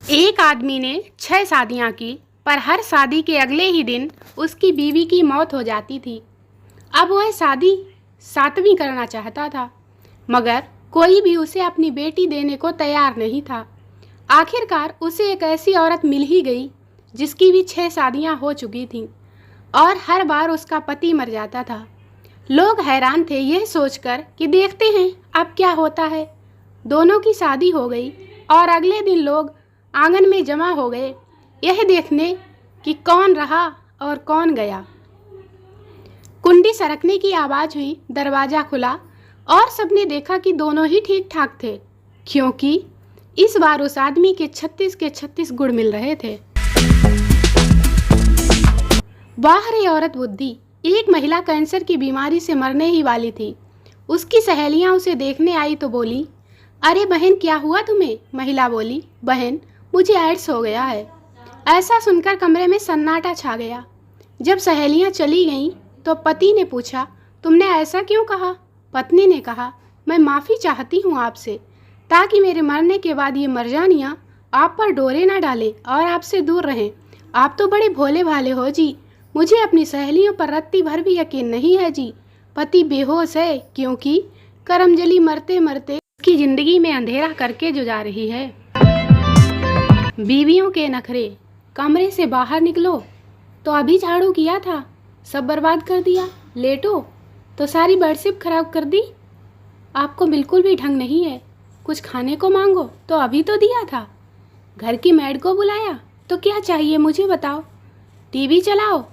एक आदमी ने 6 शादियां की, पर हर शादी के अगले ही दिन उसकी बीवी की मौत हो जाती थी। अब वह शादी 7वीं करना चाहता था, मगर कोई भी उसे अपनी बेटी देने को तैयार नहीं था। आखिरकार उसे एक ऐसी औरत मिल ही गई जिसकी भी 6 शादियां हो चुकी थीं और हर बार उसका पति मर जाता था। लोग हैरान थे यह सोचकर कि देखते हैं अब क्या होता है। दोनों की शादी हो गई और अगले दिन लोग आंगन में जमा हो गए, यह देखने कि कौन रहा और कौन गया। कुंडी सरकने की आवाज़ हुई, दरवाज़ा खुला और सबने देखा कि दोनों ही ठीक ठाक थे, क्योंकि इस बार उस आदमी के 36 के 36 गुण मिल रहे थे। वाह रे औरत बुद्धि! एक महिला कैंसर की बीमारी से मरने ही वाली थी। उसकी सहेलियां उसे देखने आई तो बोली, अरे बहन क्या हुआ तुम्हें? महिला बोली, बहन मुझे एड्स हो गया है। ऐसा सुनकर कमरे में सन्नाटा छा गया। जब सहेलियां चली गईं तो पति ने पूछा, तुमने ऐसा क्यों कहा? पत्नी ने कहा, मैं माफ़ी चाहती हूँ आपसे, ताकि मेरे मरने के बाद ये मरजानियाँ आप पर डोरे ना डालें और आपसे दूर रहें। आप तो बड़े भोले भाले हो जी, मुझे अपनी सहेलियों पर रत्ती भर भी यकीन नहीं है जी। पति बेहोश है, क्योंकि करमजली मरते मरते उसकी ज़िंदगी में अंधेरा करके जो जा रही है। बीवियों के नखरे, कमरे से बाहर निकलो तो अभी झाड़ू किया था, सब बर्बाद कर दिया। लेटो तो सारी बेडशीट खराब कर दी। आपको बिल्कुल भी ढंग नहीं है। कुछ खाने को मांगो तो अभी तो दिया था। घर की मेड को बुलाया तो क्या चाहिए मुझे बताओ। टीवी चलाओ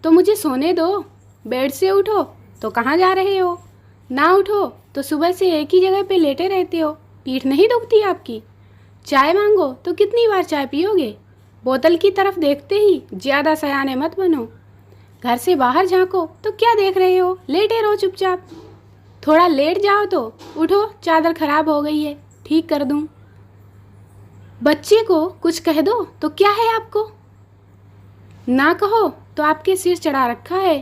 तो मुझे सोने दो। बेड से उठो तो कहाँ जा रहे हो? ना उठो तो सुबह से एक ही जगह पे लेटे रहते हो। पीठ नहीं दुखती आपकी? चाय मांगो तो कितनी बार चाय पियोगे? बोतल की तरफ देखते ही ज़्यादा सयाने मत बनो। घर से बाहर झांको तो क्या देख रहे हो? लेटे रहो चुपचाप। थोड़ा लेट जाओ तो उठो, चादर खराब हो गई है, ठीक कर दूं। बच्चे को कुछ कह दो तो क्या है आपको? ना कहो तो आपके सिर चढ़ा रखा है।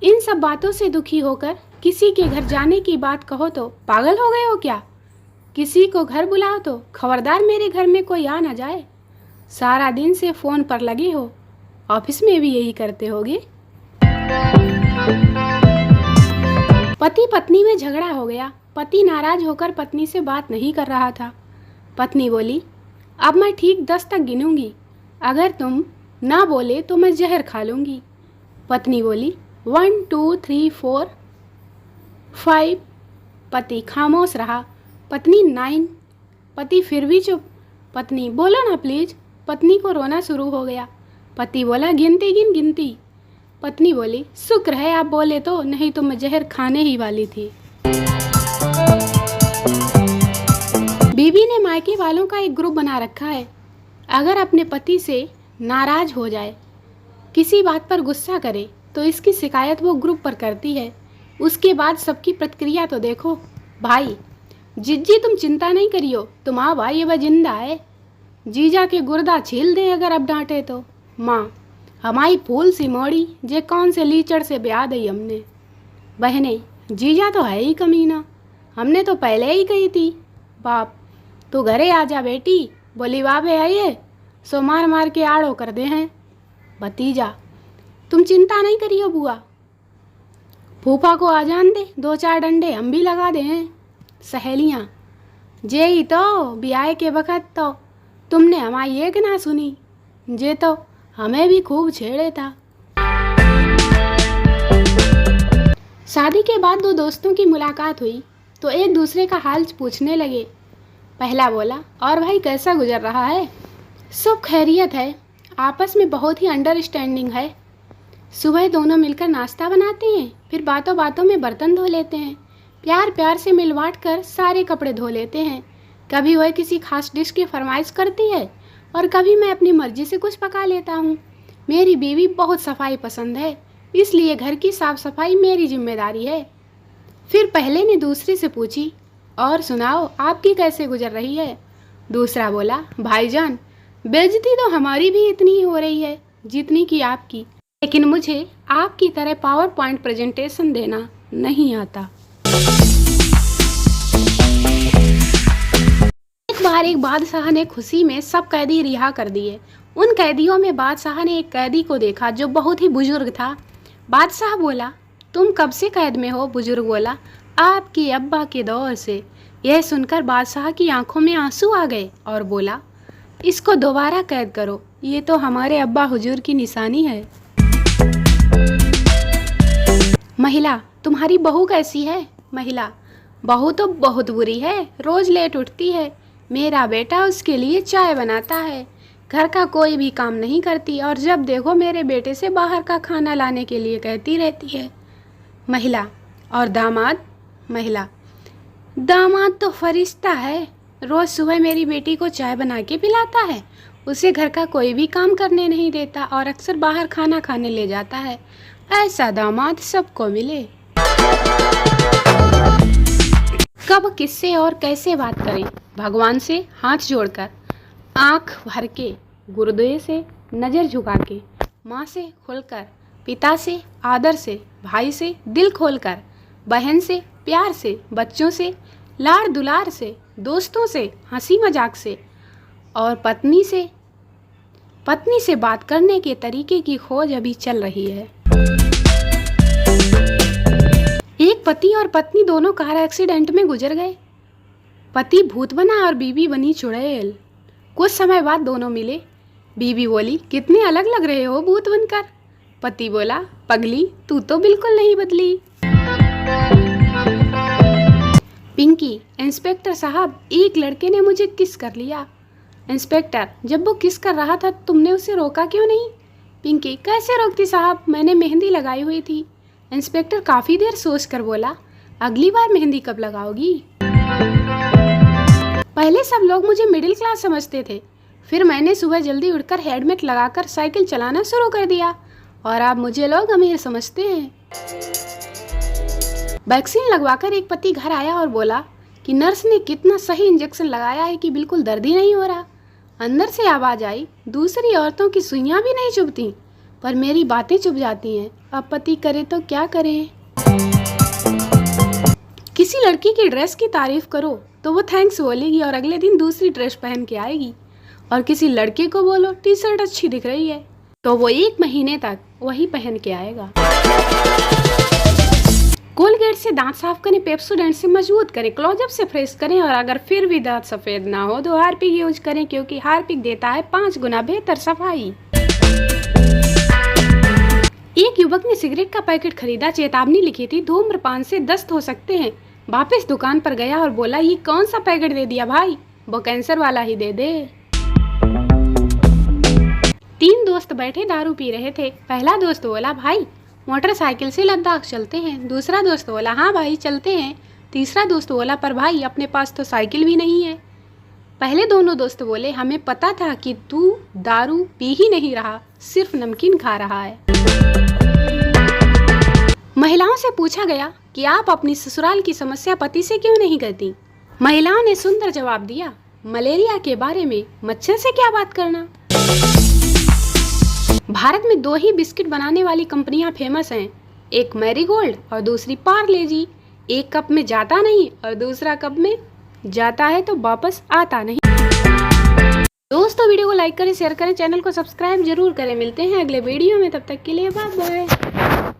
इन सब बातों से दुखी होकर किसी के घर जाने की बात कहो तो पागल हो गए हो क्या? किसी को घर बुलाओ तो खबरदार मेरे घर में कोई आ ना जाए। सारा दिन से फ़ोन पर लगे हो, ऑफिस में भी यही करते होगे। पति पत्नी में झगड़ा हो गया। पति नाराज होकर पत्नी से बात नहीं कर रहा था। पत्नी बोली, अब मैं ठीक 10 तक गिनूंगी, अगर तुम ना बोले तो मैं जहर खा लूँगी। पत्नी बोली, 1 2 3 4 5। पति खामोश रहा। पत्नी 9। पति फिर भी चुप। पत्नी, बोलो ना प्लीज़। पत्नी को रोना शुरू हो गया। पति बोला, गिनती। पत्नी बोली, शुक्र है आप बोले तो, नहीं तो मैं जहर खाने ही वाली थी। बीवी ने मायके वालों का एक ग्रुप बना रखा है। अगर अपने पति से नाराज हो जाए, किसी बात पर गुस्सा करे, तो इसकी शिकायत वो ग्रुप पर करती है। उसके बाद सबकी प्रतिक्रिया तो देखो। भाई जिज्जी तुम चिंता नहीं करियो, तुम्हारा भाई ये जिंदा है। जीजा के गुर्दा छील दे अगर अब डांटे तो। माँ, हमारी फूल सी मोड़ी जे कौन से लीचड़ से ब्याह दी हमने। बहने, जीजा तो है ही कमीना, हमने तो पहले ही कही थी। बाप, तू घरे आ जा बेटी। बोली, बाबे आइए, सो मार मार के आड़ो कर दे हैं। भतीजा, तुम चिंता नहीं करियो बुआ, फूफा को आ जान दे, 2-4 डंडे हम भी लगा दे हैं। सहेलियाँ, जे ही तो ब्याह के वक़्त तो तुमने हमारी एक ना सुनी, जे तो हमें भी खूब छेड़े था। शादी के बाद 2 दोस्तों की मुलाकात हुई तो एक दूसरे का हाल पूछने लगे। पहला बोला, और भाई कैसा गुजर रहा है? सब खैरियत है, आपस में बहुत ही अंडरस्टैंडिंग है। सुबह दोनों मिलकर नाश्ता बनाते हैं, फिर बातों बातों में बर्तन धो लेते हैं। प्यार प्यार से मिल बाँट कर सारे कपड़े धो लेते हैं। कभी वह किसी खास डिश की फरमाइश करती है और कभी मैं अपनी मर्जी से कुछ पका लेता हूँ। मेरी बीवी बहुत सफाई पसंद है, इसलिए घर की साफ सफाई मेरी जिम्मेदारी है। फिर पहले ने दूसरे से पूछी, और सुनाओ आपकी कैसे गुजर रही है? दूसरा बोला, भाईजान बेइज्जती तो हमारी भी इतनी ही हो रही है जितनी कि आपकी, लेकिन मुझे आपकी तरह पावर पॉइंट प्रेजेंटेशन देना नहीं आता। बार एक बादशाह ने खुशी में सब कैदी रिहा कर दिए। उन कैदियों में बादशाह ने एक कैदी को देखा जो बहुत ही बुजुर्ग था। बादशाह बोला, तुम कब से कैद में हो? बुजुर्ग बोला, आपके अब्बा के दौर से। यह सुनकर बादशाह की आंखों में आंसू आ गए और बोला, इसको दोबारा कैद करो, ये तो हमारे अब्बा हुजूर की निशानी है। महिला, तुम्हारी बहू कैसी है? महिला, बहू तो बहुत बुरी है, रोज लेट उठती है। मेरा बेटा उसके लिए चाय बनाता है, घर का कोई भी काम नहीं करती और जब देखो मेरे बेटे से बाहर का खाना लाने के लिए कहती रहती है। महिला, और दामाद? महिला, दामाद तो फरिश्ता है, रोज सुबह मेरी बेटी को चाय बना के पिलाता है, उसे घर का कोई भी काम करने नहीं देता और अक्सर बाहर खाना खाने ले जाता है। ऐसा दामाद सबको मिले। कब, किससे और कैसे बात करें? भगवान से हाथ जोड़कर, आंख भर के, गुरुद्वारे से नज़र झुका के, माँ से खुलकर, पिता से आदर से, भाई से दिल खोलकर, बहन से प्यार से, बच्चों से लाड़ दुलार से, दोस्तों से हंसी मजाक से और पत्नी से बात करने के तरीके की खोज अभी चल रही है। एक पति और पत्नी दोनों कार एक्सीडेंट में गुजर गए। पति भूत बना और बीवी बनी चुड़ैल। कुछ समय बाद दोनों मिले। बीवी बोली, कितने अलग लग रहे हो भूत बनकर। पति बोला, पगली तू तो बिल्कुल नहीं बदली। पिंकी, इंस्पेक्टर साहब, एक लड़के ने मुझे किस कर लिया। इंस्पेक्टर, जब वो किस कर रहा था तुमने उसे रोका क्यों नहीं? पिंकी, कैसे रोकती साहब, मैंने मेहंदी लगाई हुई थी। इंस्पेक्टर काफ़ी देर सोच कर बोला, अगली बार मेहंदी कब लगाओगी? पहले सब लोग मुझे मिडिल क्लास समझते थे, फिर मैंने सुबह जल्दी उठकर हेलमेट लगाकर साइकिल चलाना शुरू कर दिया और अब मुझे लोग अमीर समझते हैं। वैक्सीन लगवाकर एक पति घर आया और बोला कि नर्स ने कितना सही इंजेक्शन लगाया है कि बिल्कुल दर्द ही नहीं हो रहा। अंदर से आवाज़ आई, दूसरी औरतों की सुइयां भी नहीं चुभती पर मेरी बातें चुभ जाती हैं। अब पति करे तो क्या करे? किसी लड़की की ड्रेस की तारीफ करो तो वो थैंक्स बोलेगी और अगले दिन दूसरी ड्रेस पहन के आएगी, और किसी लड़के को बोलो टी शर्ट अच्छी दिख रही है तो वो 1 महीने तक वही पहन के आएगा। कोलगेट से दांत साफ करें, पेप्सोडेंट से मजबूत करें, क्लोजअप से फ्रेश करें और अगर फिर भी दांत सफ़ेद ना हो तो हार्पिक यूज करें क्योंकि हार्पिक देता है 5 गुना बेहतर सफाई। एक युवक ने सिगरेट का पैकेट खरीदा, चेतावनी लिखी थी, धूम्रपान से दस्त हो सकते हैं। वापस दुकान पर गया और बोला, ये कौन सा पैकेट दे दिया भाई, वो कैंसर वाला ही दे दे। 3 दोस्त बैठे दारू पी रहे थे। पहला दोस्त बोला, भाई मोटरसाइकिल से लद्दाख चलते हैं। दूसरा दोस्त बोला, हाँ भाई चलते हैं। तीसरा दोस्त बोला, पर भाई अपने पास तो साइकिल भी नहीं है। पहले दोनों दोस्त बोले, हमें पता था कि तू दारू पी ही नहीं रहा, सिर्फ नमकीन खा रहा है। महिलाओं से पूछा गया कि आप अपनी ससुराल की समस्या पति से क्यों नहीं करती। महिलाओं ने सुंदर जवाब दिया, मलेरिया के बारे में मच्छर से क्या बात करना। भारत में 2 ही बिस्किट बनाने वाली कंपनियां फेमस हैं, एक मैरीगोल्ड और दूसरी पार्ले जी। एक कप में जाता नहीं और दूसरा कप में जाता है तो वापस आता नहीं। दोस्तों वीडियो को लाइक करें, शेयर करें, चैनल को सब्सक्राइब जरूर करें। मिलते हैं अगले वीडियो में, तब तक के लिए बाय बाय।